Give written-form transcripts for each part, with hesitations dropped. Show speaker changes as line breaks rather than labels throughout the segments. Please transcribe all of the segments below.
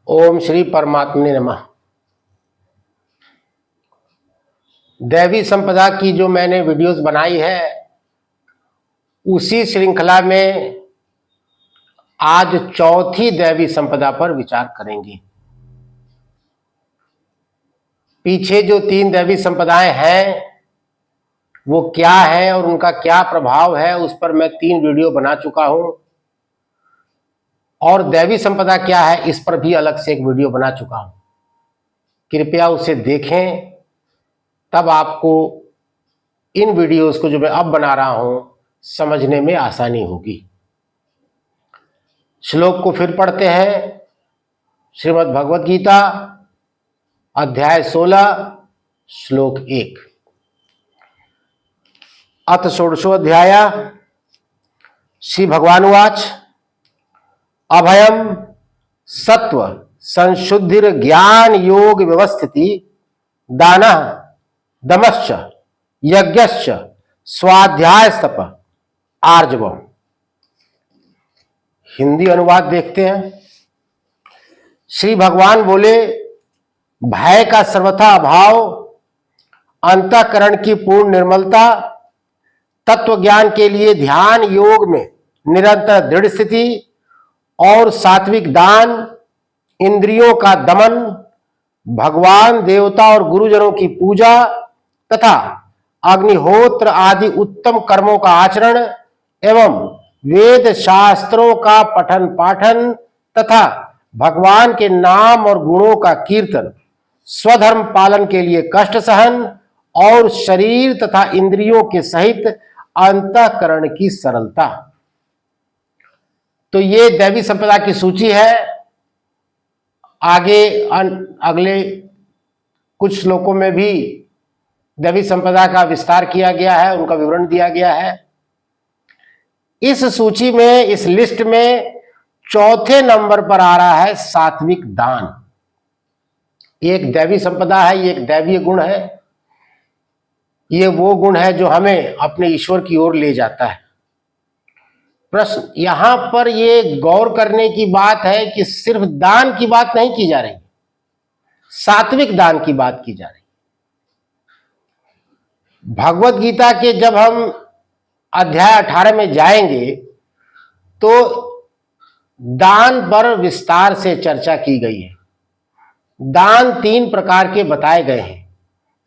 ओम श्री परमात्मने नमः। दैवी संपदा की जो मैंने वीडियोस बनाई है उसी श्रृंखला में आज चौथी दैवी संपदा पर विचार करेंगे। पीछे जो 3 दैवी संपदाएं हैं वो क्या है और उनका क्या प्रभाव है उस पर मैं 3 वीडियो बना चुका हूं, और दैवी संपदा क्या है इस पर भी अलग से एक वीडियो बना चुका हूं। कृपया उसे देखें, तब आपको इन वीडियोस को जो मैं अब बना रहा हूं समझने में आसानी होगी। श्लोक को फिर पढ़ते हैं। श्रीमद् भगवत गीता अध्याय 16 श्लोक 1। अथ षोडशोऽध्याय। श्री भगवानुवाच अभयम सत्व संशुद्धिर ज्ञान योग व्यवस्थिति दानः दमश्च यज्ञश्च स्वाध्यायस्तप आर्जवम्। हिंदी अनुवाद देखते हैं। श्री भगवान बोले, भय का सर्वथा अभाव, अंतःकरण की पूर्ण निर्मलता, तत्व ज्ञान के लिए ध्यान योग में निरंतर दृढ़ स्थिति और सात्विक दान, इंद्रियों का दमन, भगवान देवता और गुरुजनों की पूजा तथा अग्निहोत्र आदि उत्तम कर्मों का आचरण एवं वेद शास्त्रों का पठन पाठन तथा भगवान के नाम और गुणों का कीर्तन, स्वधर्म पालन के लिए कष्ट सहन और शरीर तथा इंद्रियों के सहित अंतःकरण की सरलता। तो ये दैवी संपदा की सूची है। आगे अगले कुछ श्लोकों में भी दैवी संपदा का विस्तार किया गया है, उनका विवरण दिया गया है। इस सूची में, इस लिस्ट में चौथे नंबर पर आ रहा है सात्विक दान। एक दैवी संपदा है, ये एक दैवीय गुण है। ये वो गुण है जो हमें अपने ईश्वर की ओर ले जाता है। प्रश्न यहां पर ये गौर करने की बात है कि सिर्फ दान की बात नहीं की जा रही, सात्विक दान की बात की जा रही। भगवत गीता के जब हम अध्याय 18 में जाएंगे तो दान पर विस्तार से चर्चा की गई है। दान 3 प्रकार के बताए गए हैं,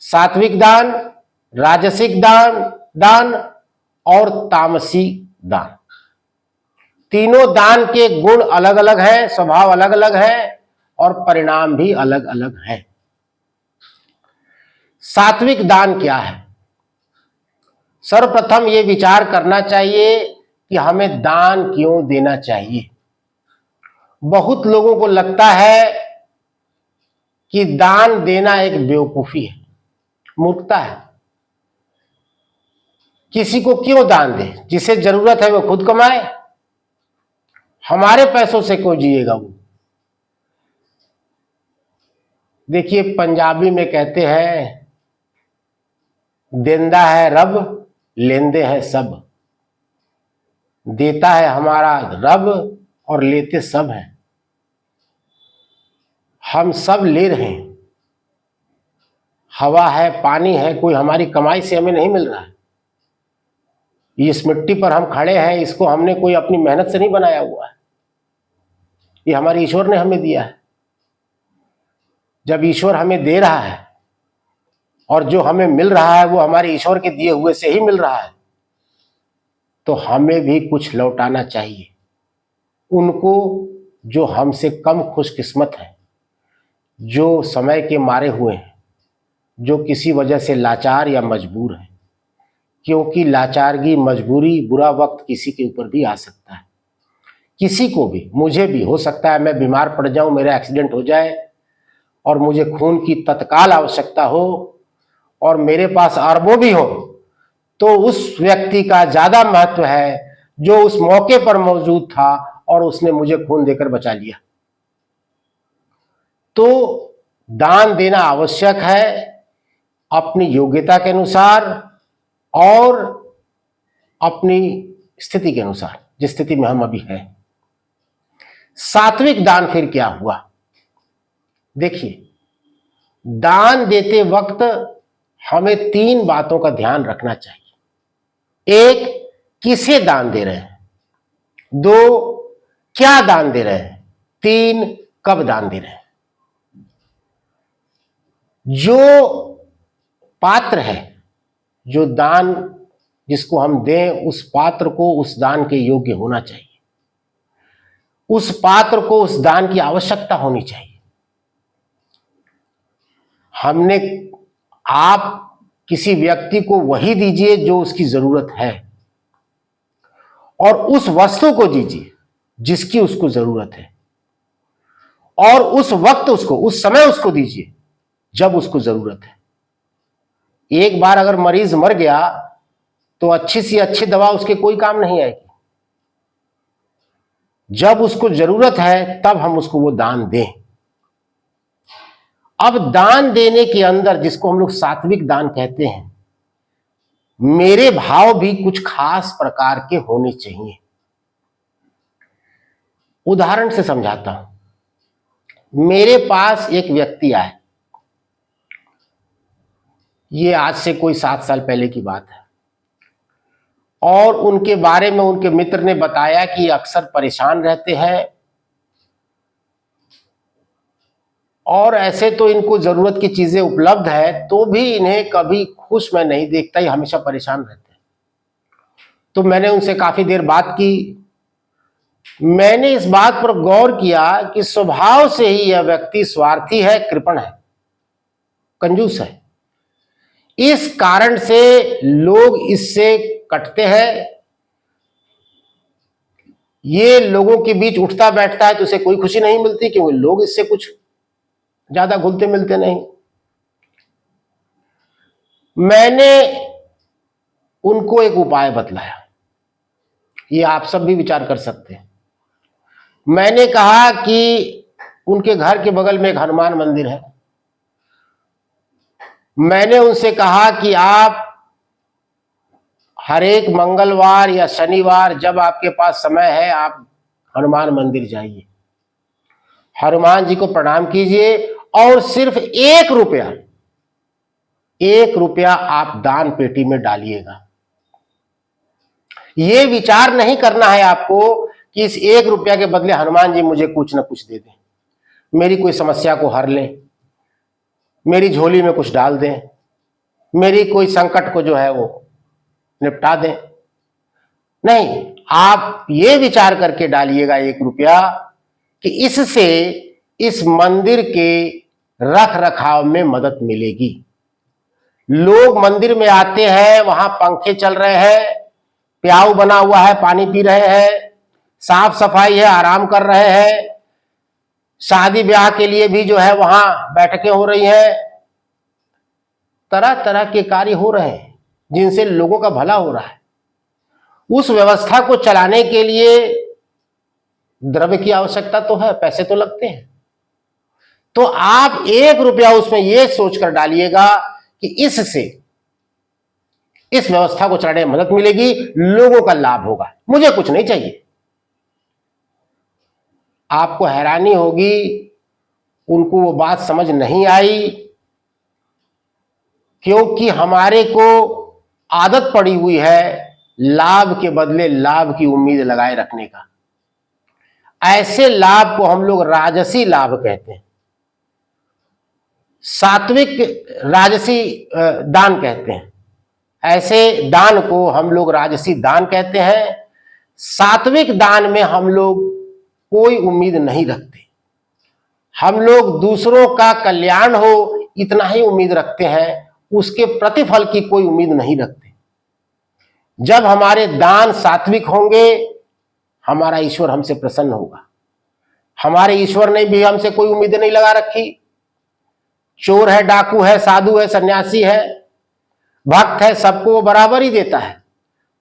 सात्विक दान, राजसिक दान और तामसी दान। तीनों दान के गुण अलग अलग हैं, स्वभाव अलग अलग है और परिणाम भी अलग अलग है। सात्विक दान क्या है? सर्वप्रथम ये विचार करना चाहिए कि हमें दान क्यों देना चाहिए। बहुत लोगों को लगता है कि दान देना एक बेवकूफी है, मूर्खता है। किसी को क्यों दान दे? जिसे जरूरत है वो खुद कमाए, हमारे पैसों से क्यों जिएगा वो? देखिए, पंजाबी में कहते हैं, देंदा है रब, लेंदे हैं सब। देता है हमारा रब और लेते सब हैं। हम सब ले रहे हैं। हवा है, पानी है, कोई हमारी कमाई से हमें नहीं मिल रहा है। इस मिट्टी पर हम खड़े हैं, इसको हमने कोई अपनी मेहनत से नहीं बनाया हुआ है, ये हमारे ईश्वर ने हमें दिया है। जब ईश्वर हमें दे रहा है और जो हमें मिल रहा है वो हमारे ईश्वर के दिए हुए से ही मिल रहा है, तो हमें भी कुछ लौटाना चाहिए उनको जो हमसे कम खुशकिस्मत है, जो समय के मारे हुए हैं, जो किसी वजह से लाचार या मजबूर है। क्योंकि लाचारगी, मजबूरी, बुरा वक्त किसी के ऊपर भी आ सकता है। किसी को भी, मुझे भी हो सकता है मैं बीमार पड़ जाऊं, मेरा एक्सीडेंट हो जाए और मुझे खून की तत्काल आवश्यकता हो और मेरे पास अरबों भी हो, तो उस व्यक्ति का ज्यादा महत्व है जो उस मौके पर मौजूद था और उसने मुझे खून देकर बचा लिया। तो दान देना आवश्यक है अपनी योग्यता के अनुसार और अपनी स्थिति के अनुसार, जिस स्थिति में हम अभी हैं। सात्विक दान फिर क्या हुआ? देखिए, दान देते वक्त हमें 3 बातों का ध्यान रखना चाहिए। 1, किसे दान दे रहे हैं। 2, क्या दान दे रहे हैं। 3, कब दान दे रहे हैं। जो पात्र है, जो दान जिसको हम दें, उस पात्र को उस दान के योग्य होना चाहिए। उस पात्र को उस दान की आवश्यकता होनी चाहिए। हमने आप किसी व्यक्ति को वही दीजिए जो उसकी जरूरत है, और उस वस्तु को दीजिए जिसकी उसको जरूरत है, और उस वक्त उसको, उस समय उसको दीजिए जब उसको जरूरत है। एक बार अगर मरीज मर गया तो अच्छी सी अच्छी दवा उसके कोई काम नहीं आएगी। जब उसको जरूरत है तब हम उसको वो दान दें। अब दान देने के अंदर, जिसको हम लोग सात्विक दान कहते हैं, मेरे भाव भी कुछ खास प्रकार के होने चाहिए। उदाहरण से समझाता हूं। मेरे पास एक व्यक्ति आए, ये आज से कोई 7 साल पहले की बात है, और उनके बारे में उनके मित्र ने बताया कि अक्सर परेशान रहते हैं, और ऐसे तो इनको जरूरत की चीजें उपलब्ध है तो भी इन्हें कभी खुश मैं नहीं देखता, ये हमेशा परेशान रहते हैं। तो मैंने उनसे काफी देर बात की। मैंने इस बात पर गौर किया कि स्वभाव से ही यह व्यक्ति स्वार्थी है, कृपण है, कंजूस है। इस कारण से लोग इससे कटते हैं। ये लोगों के बीच उठता बैठता है तो उसे कोई खुशी नहीं मिलती, क्योंकि लोग इससे कुछ ज्यादा घुलते मिलते नहीं। मैंने उनको एक उपाय बतलाया, ये आप सब भी विचार कर सकते हैं। मैंने कहा कि उनके घर के बगल में एक हनुमान मंदिर है। मैंने उनसे कहा कि आप हर एक मंगलवार या शनिवार, जब आपके पास समय है, आप हनुमान मंदिर जाइए, हनुमान जी को प्रणाम कीजिए, और सिर्फ 1 रुपया आप दान पेटी में डालिएगा। यह विचार नहीं करना है आपको कि इस 1 रुपया के बदले हनुमान जी मुझे कुछ ना कुछ दे दें, मेरी कोई समस्या को हर लें, मेरी झोली में कुछ डाल दें, मेरी कोई संकट को जो है वो निपटा दें। नहीं, आप ये विचार करके डालिएगा 1 रुपया कि इससे इस मंदिर के रख रखाव में मदद मिलेगी। लोग मंदिर में आते हैं, वहां पंखे चल रहे हैं, प्याऊ बना हुआ है, पानी पी रहे हैं, साफ सफाई है, आराम कर रहे हैं, शादी ब्याह के लिए भी जो है वहां बैठकें हो रही हैं, तरह तरह के कार्य हो रहे हैं जिनसे लोगों का भला हो रहा है। उस व्यवस्था को चलाने के लिए द्रव्य की आवश्यकता तो है, पैसे तो लगते हैं। तो आप 1 रुपया उसमें यह सोचकर डालिएगा कि इससे इस व्यवस्था को चलाने में मदद मिलेगी, लोगों का लाभ होगा, मुझे कुछ नहीं चाहिए। आपको हैरानी होगी, उनको वो बात समझ नहीं आई, क्योंकि हमारे को आदत पड़ी हुई है लाभ के बदले लाभ की उम्मीद लगाए रखने का। ऐसे लाभ को हम लोग राजसी लाभ कहते हैं, सात्विक राजसी दान कहते हैं। ऐसे दान को हम लोग राजसी दान कहते हैं। सात्विक दान में हम लोग कोई उम्मीद नहीं रखते, हम लोग दूसरों का कल्याण हो इतना ही उम्मीद रखते हैं, उसके प्रतिफल की कोई उम्मीद नहीं रखते। जब हमारे दान सात्विक होंगे, हमारा ईश्वर हमसे प्रसन्न होगा। हमारे ईश्वर ने भी हमसे कोई उम्मीद नहीं लगा रखी। चोर है, डाकू है, साधु है, सन्यासी है, भक्त है, सबको वो बराबर ही देता है,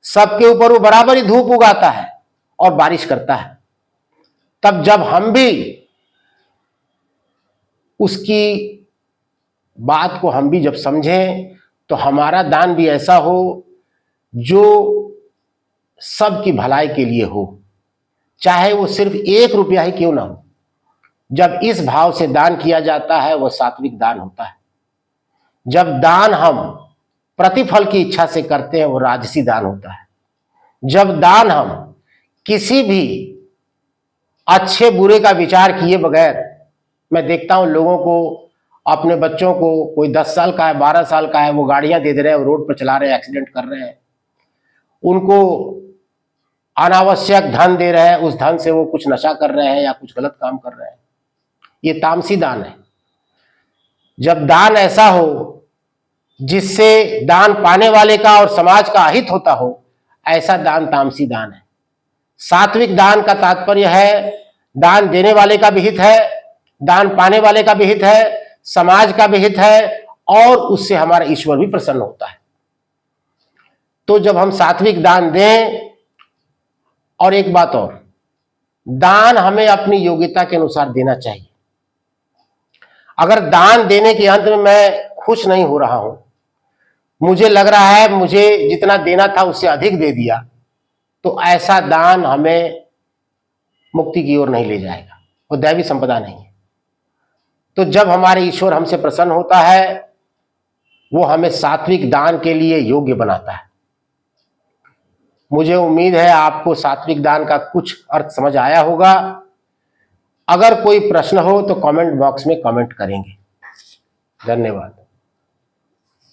सबके ऊपर वो बराबर ही धूप उगाता है और बारिश करता है। तब जब हम भी उसकी बात को हम भी जब समझें, तो हमारा दान भी ऐसा हो जो सबकी भलाई के लिए हो, चाहे वो सिर्फ 1 रुपया ही क्यों ना हो। जब इस भाव से दान किया जाता है वह सात्विक दान होता है। जब दान हम प्रतिफल की इच्छा से करते हैं वो राजसी दान होता है। जब दान हम किसी भी अच्छे बुरे का विचार किए बगैर, मैं देखता हूं लोगों को, अपने बच्चों को, कोई 10 साल का है, 12 साल का है, वो गाड़ियां दे रहे हैं, रोड पर चला रहे हैं, एक्सीडेंट कर रहे हैं, उनको अनावश्यक धन दे रहे हैं, उस धन से वो कुछ नशा कर रहे हैं या कुछ गलत काम कर रहे हैं। ये तामसी दान है। जब दान ऐसा हो जिससे दान पाने वाले का और समाज का अहित होता हो, ऐसा दान तामसी दान है। सात्विक दान का तात्पर्य है दान देने वाले का भी हित है, दान पाने वाले का भी हित है, समाज का भी हित है, और उससे हमारा ईश्वर भी प्रसन्न होता है। तो जब हम सात्विक दान दें, और एक बात और, दान हमें अपनी योग्यता के अनुसार देना चाहिए। अगर दान देने के अंत में मैं खुश नहीं हो रहा हूं, मुझे लग रहा है मुझे जितना देना था उससे अधिक दे दिया, तो ऐसा दान हमें मुक्ति की ओर नहीं ले जाएगा, वो दैवी संपदा नहीं है। तो जब हमारे ईश्वर हमसे प्रसन्न होता है, वो हमें सात्विक दान के लिए योग्य बनाता है। मुझे उम्मीद है आपको सात्विक दान का कुछ अर्थ समझ आया होगा। अगर कोई प्रश्न हो तो कमेंट बॉक्स में कमेंट करेंगे। धन्यवाद।